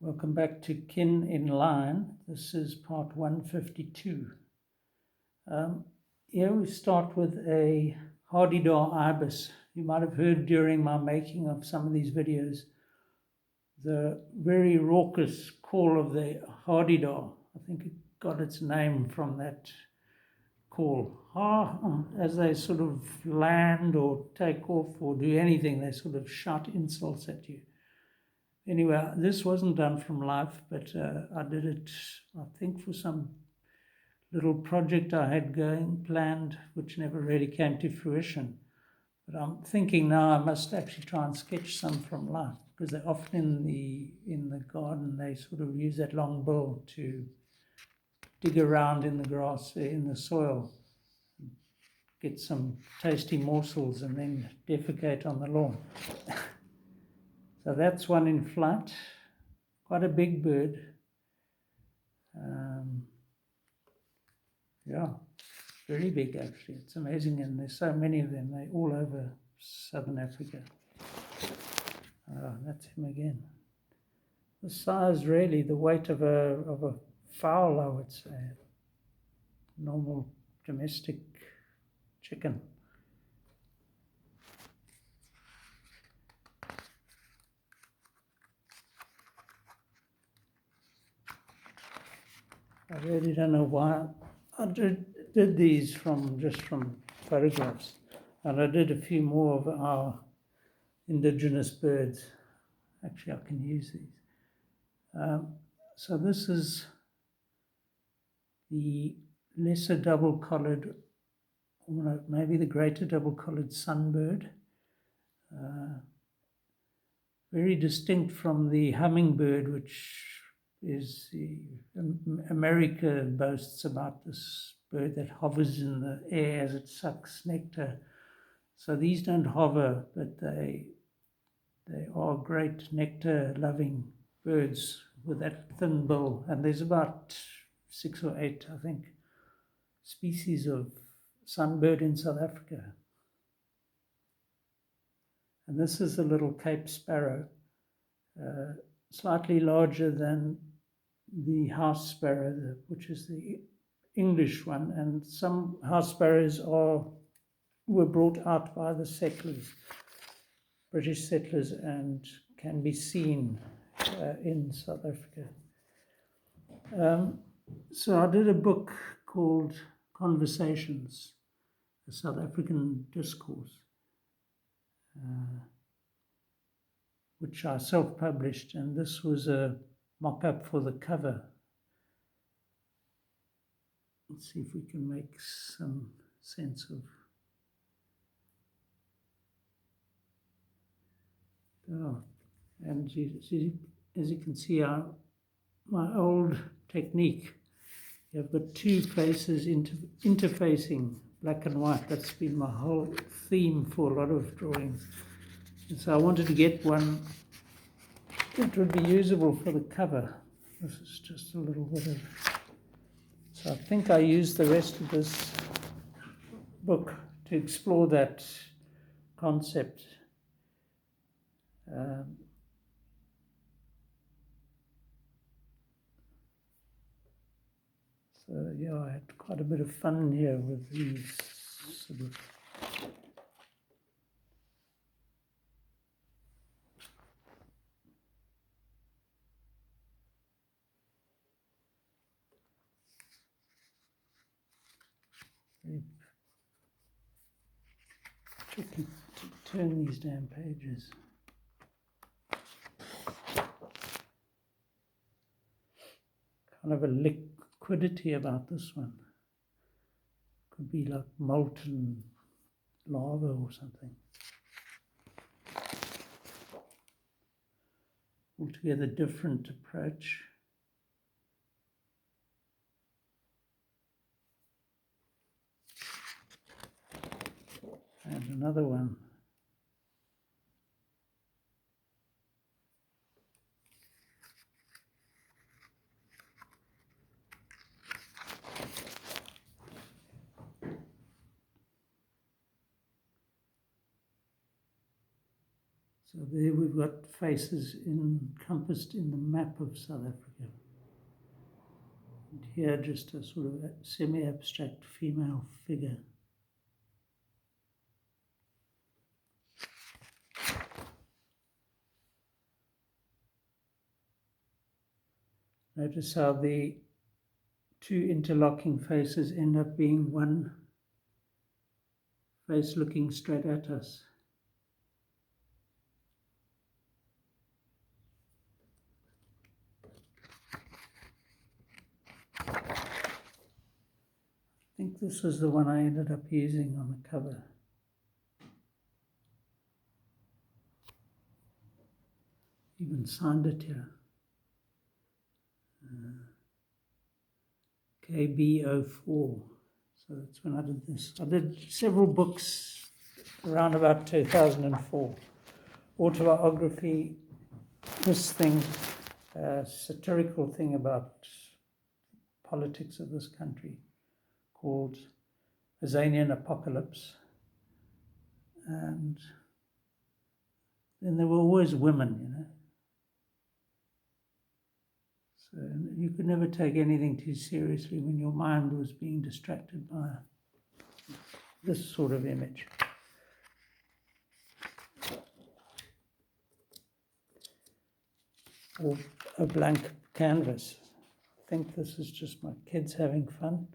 Welcome back to Kin in Line. This is part 152. Here we start with a Hardy-Daw ibis. You might have heard during my making of some of these videos the very raucous call of the Hardy-Daw. I think it got its name from that call. As they sort of land or take off or do anything, they sort of shout insults at you. Anyway, this wasn't done from life, but I did it, I think, for some little project I had planned, which never really came to fruition. But I'm thinking now I must actually try and sketch some from life, because they're often in the garden, they sort of use that long bill to dig around in the grass, in the soil, get some tasty morsels and then defecate on the lawn. So that's one in flight. Quite a big bird. Yeah, very big actually. It's amazing, and there's so many of them. They're all over southern Africa. That's him again. The size, really, the weight of a fowl, I would say. Normal domestic chicken. I really don't know why. I did these just from photographs, and I did a few more of our indigenous birds. Actually, I can use these. So this is the lesser double-collared, or maybe the greater double-collared sunbird. Very distinct from the hummingbird, which is America boasts about this bird that hovers in the air as it sucks nectar. So these don't hover, but they are great nectar-loving birds with that thin bill. And there's about 6 or 8, I think, species of sunbird in South Africa. And this is a little Cape sparrow, slightly larger than the house sparrow, which is the English one. And some house sparrows were brought out by the settlers, British settlers, and can be seen in South Africa. So I did a book called Conversations, a South African discourse, which I self-published, and this was a mock-up for the cover. Let's see if we can make some sense of. Oh, and as you can see, my old technique, you've got two faces interfacing, black and white. That's been my whole theme for a lot of drawings. And so I wanted to get one that would be usable for the cover. This is just a little bit of. So I think I used the rest of this book to explore that concept. So yeah, I had quite a bit of fun here with these sort of. Very tricky to turn these damn pages. Kind of a liquidity about this one. Could be like molten lava or something. Altogether different approach. And another one. So there we've got faces encompassed in the map of South Africa. And here just a sort of a semi-abstract female figure. Notice how the two interlocking faces end up being one face looking straight at us. I think this was the one I ended up using on the cover. Even signed it here. KB04. So that's when I did this. I did several books around about 2004. Autobiography, this thing, satirical thing about politics of this country called Azanian Apocalypse. And then there were always women, you know. So you could never take anything too seriously when your mind was being distracted by this sort of image. Or a blank canvas. I think this is just my kids having fun,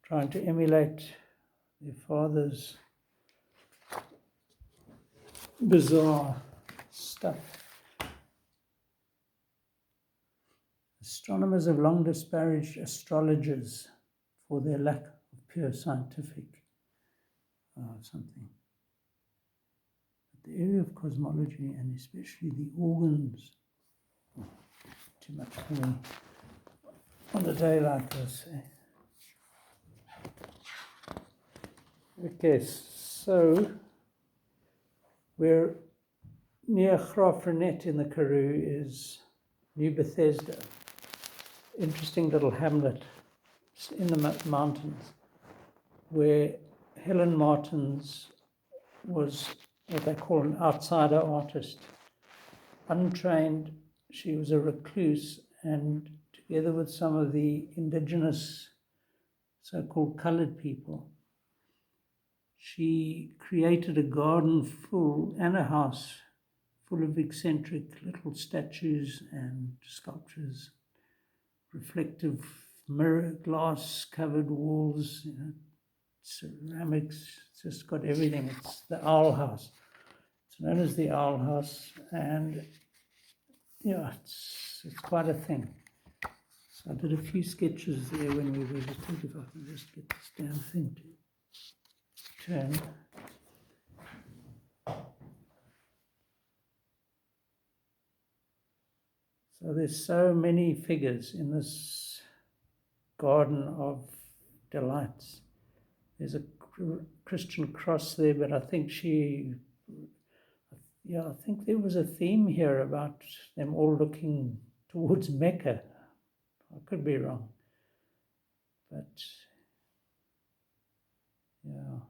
trying to emulate their father's bizarre stuff. Astronomers have long disparaged astrologers for their lack of pure scientific something. But the area of cosmology, and especially the organs, too much for me on a day like this. Okay, so we're near Graaff-Reinet in the Karoo is New Bethesda. Interesting little hamlet in the mountains where Helen Martins was what they call an outsider artist. Untrained, she was a recluse, and together with some of the indigenous so-called colored people, she created a garden full and a house full of eccentric little statues and sculptures, reflective mirror, glass covered walls, you know, ceramics. It's just got everything. It's the Owl House. It's known as the Owl House, and yeah, it's quite a thing. So I did a few sketches there when we visited. If I can just get this damn thing to turn. So there's so many figures in this garden of delights. There's a Christian cross there, but I think I think there was a theme here about them all looking towards Mecca. I could be wrong, but yeah.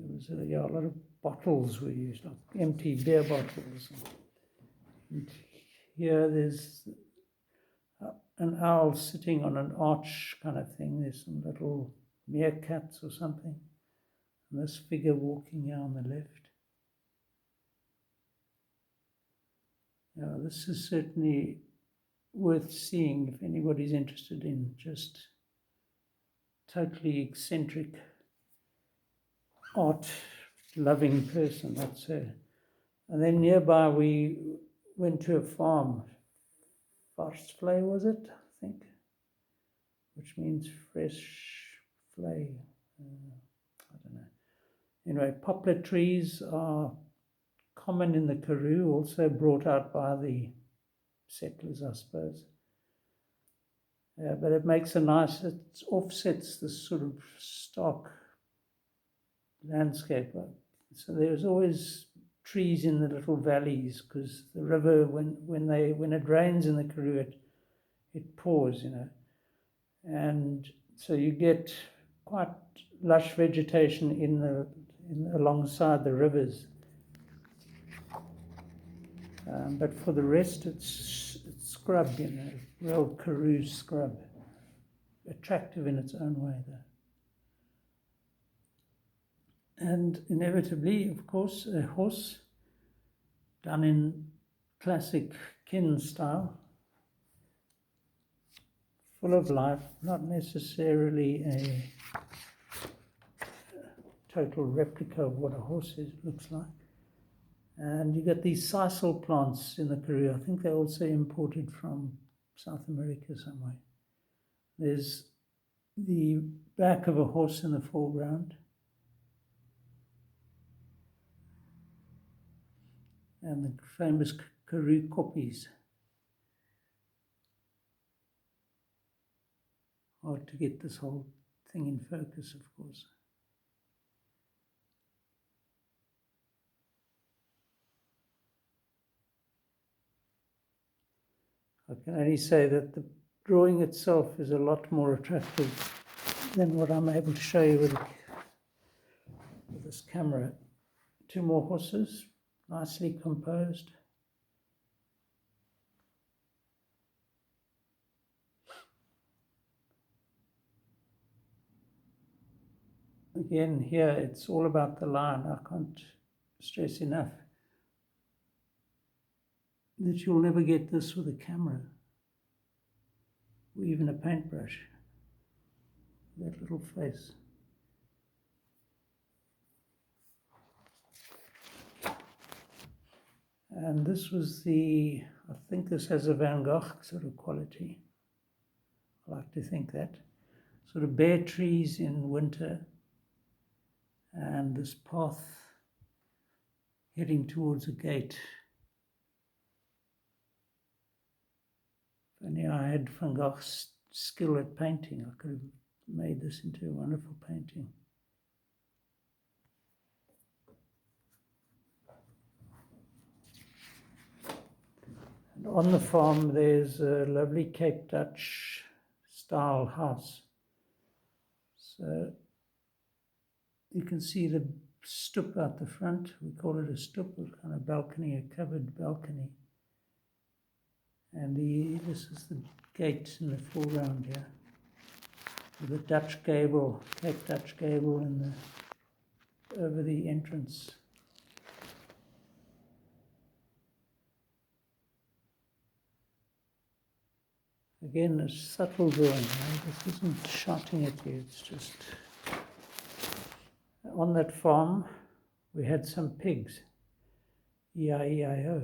There was a lot of bottles were used, like empty beer bottles. And here there's an owl sitting on an arch kind of thing. There's some little meerkats or something. And this figure walking here on the left. Yeah, this is certainly worth seeing if anybody's interested in just totally eccentric art-loving person, that's her. And then nearby we went to a farm, Varsvlei was it, I think, which means fresh flay. I don't know. Anyway, poplar trees are common in the Karoo, also brought out by the settlers, I suppose. But it makes a nice, it offsets this sort of stark landscape. So there's always trees in the little valleys, because the river, when it rains in the Karoo, it pours, you know. And so you get quite lush vegetation alongside the rivers. But for the rest, it's scrub, real Karoo scrub. Attractive in its own way, though. And inevitably, of course, a horse done in classic kin style, full of life, not necessarily a total replica of what a horse looks like. And you get these sisal plants in the Karoo. I think they're also imported from South America somewhere. There's the back of a horse in the foreground. And the famous Karoo koppies. Hard to get this whole thing in focus, of course. I can only say that the drawing itself is a lot more attractive than what I'm able to show you with this camera. 2 more horses, nicely composed. Again, here it's all about the line. I can't stress enough that you'll never get this with a camera or even a paintbrush. That little face. And this was I think this has a Van Gogh sort of quality. I like to think that. Sort of bare trees in winter, and this path heading towards a gate. If only I had Van Gogh's skill at painting, I could have made this into a wonderful painting. And on the farm there's a lovely Cape Dutch style house. So you can see the stoep out the front. We call it a stoep, a kind of balcony, a covered balcony. And this is the gate in the foreground here, with the Dutch gable, Cape Dutch gable over the entrance. Again, a subtle drawing. This isn't shouting at you, it's just... On that farm, we had some pigs, E-I-E-I-O.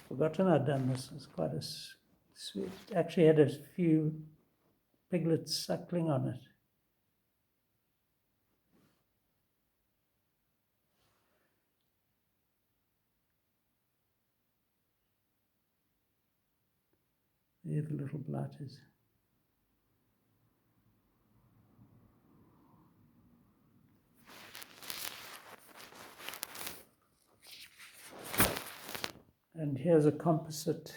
Forgotten I'd done this. It's quite a sweet. Actually had a few piglets suckling on it. They're the little blighters. And here's a composite.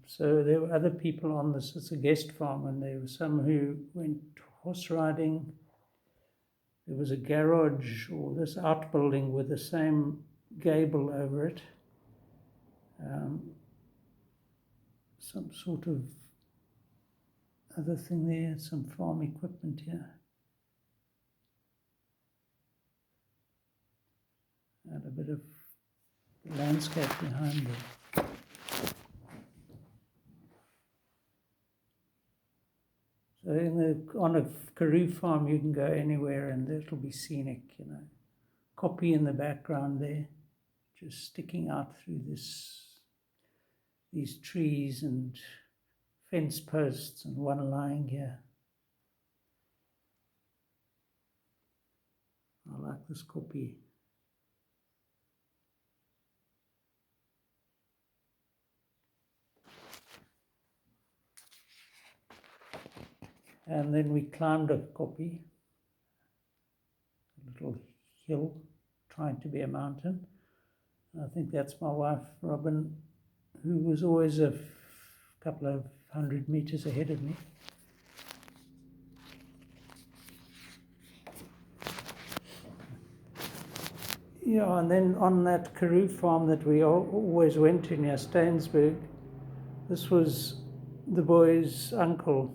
So there were other people on this. It's a guest farm, and there were some who went horse riding. There was a garage or this outbuilding with the same gable over it. Some sort of other thing there, some farm equipment here. And a bit of landscape behind there. So on a Karoo farm, you can go anywhere and it'll be scenic, Koppie in the background there, just sticking out through these trees and fence posts, and one lying here. I like this koppie. And then we climbed a koppie, a little hill, trying to be a mountain. I think that's my wife, Robin, who was always a couple of 100 meters ahead of me. Yeah, and then on that Karoo farm that we always went to near Stainsburg, this was the boy's uncle,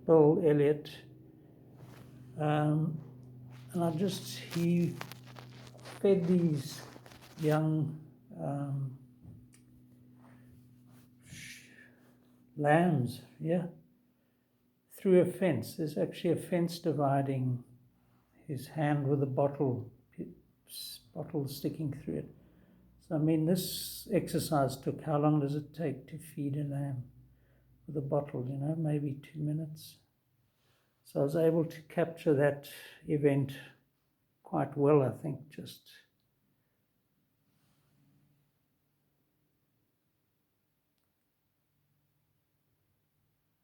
Bill Elliott. And he fed these young lambs, through a fence. There's actually a fence dividing his hand with a bottle sticking through it. So, I mean, this exercise took, how long does it take to feed a lamb with a bottle? Maybe 2 minutes. So I was able to capture that event quite well, I think, just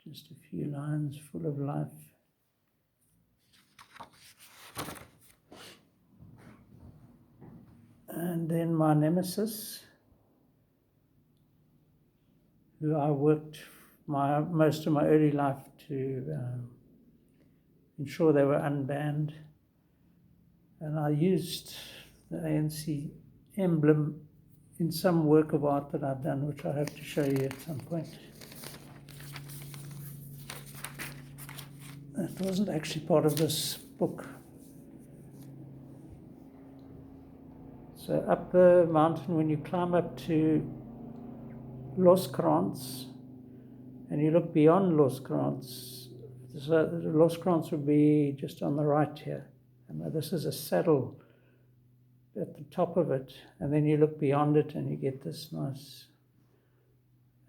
a few lines full of life. And then my nemesis, who I worked most of my early life to ensure they were unbanned. And I used the ANC emblem in some work of art that I've done, which I hope to show you at some point. That wasn't actually part of this book. So up the mountain, when you climb up to Loskrans, and you look beyond Loskrans, so Loskrans would be just on the right here. And this is a saddle at the top of it, and then you look beyond it and you get this nice,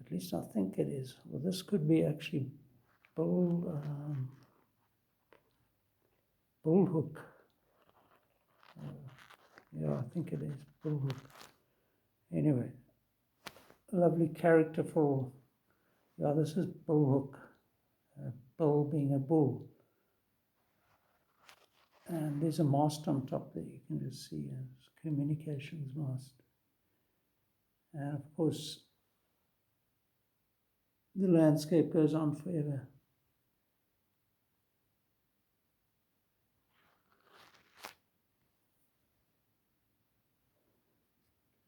at least I think it is, well, this could be actually Bullhoek. Yeah, I think it is Bullhoek. Anyway, lovely characterful. Yeah, this is Bullhoek. Bull being a bull. And there's a mast on top there. You can just see a communications mast. And of course, the landscape goes on forever.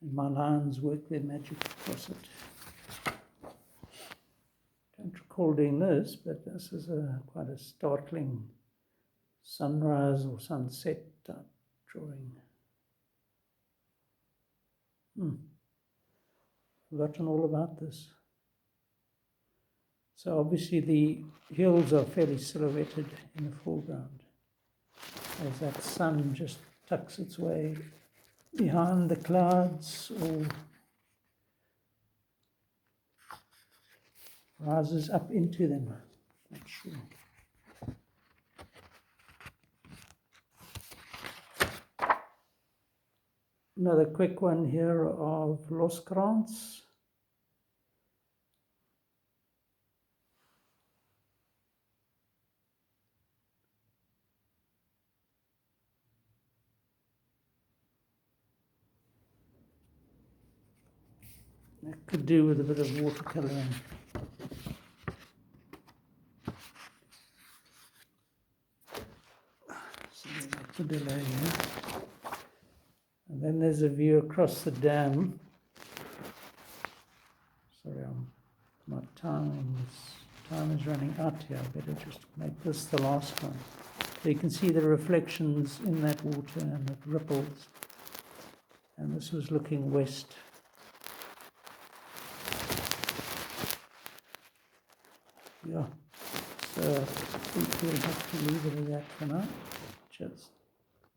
And my lines work their magic across it. Don't recall doing this, but this is quite a startling sunrise or sunset type drawing. Forgotten all about this. So obviously the hills are fairly silhouetted in the foreground as that sun just tucks its way behind the clouds or rises up into them. Not sure. Another quick one here of Loskrans. That could do with a bit of watercoloring. So that's the delay here. And then there's a view across the dam. Sorry, my time is running out here. I better just make this the last one. So you can see the reflections in that water and it ripples. And this was looking west. Yeah, so I think we'll have to leave it at that for now. Cheers.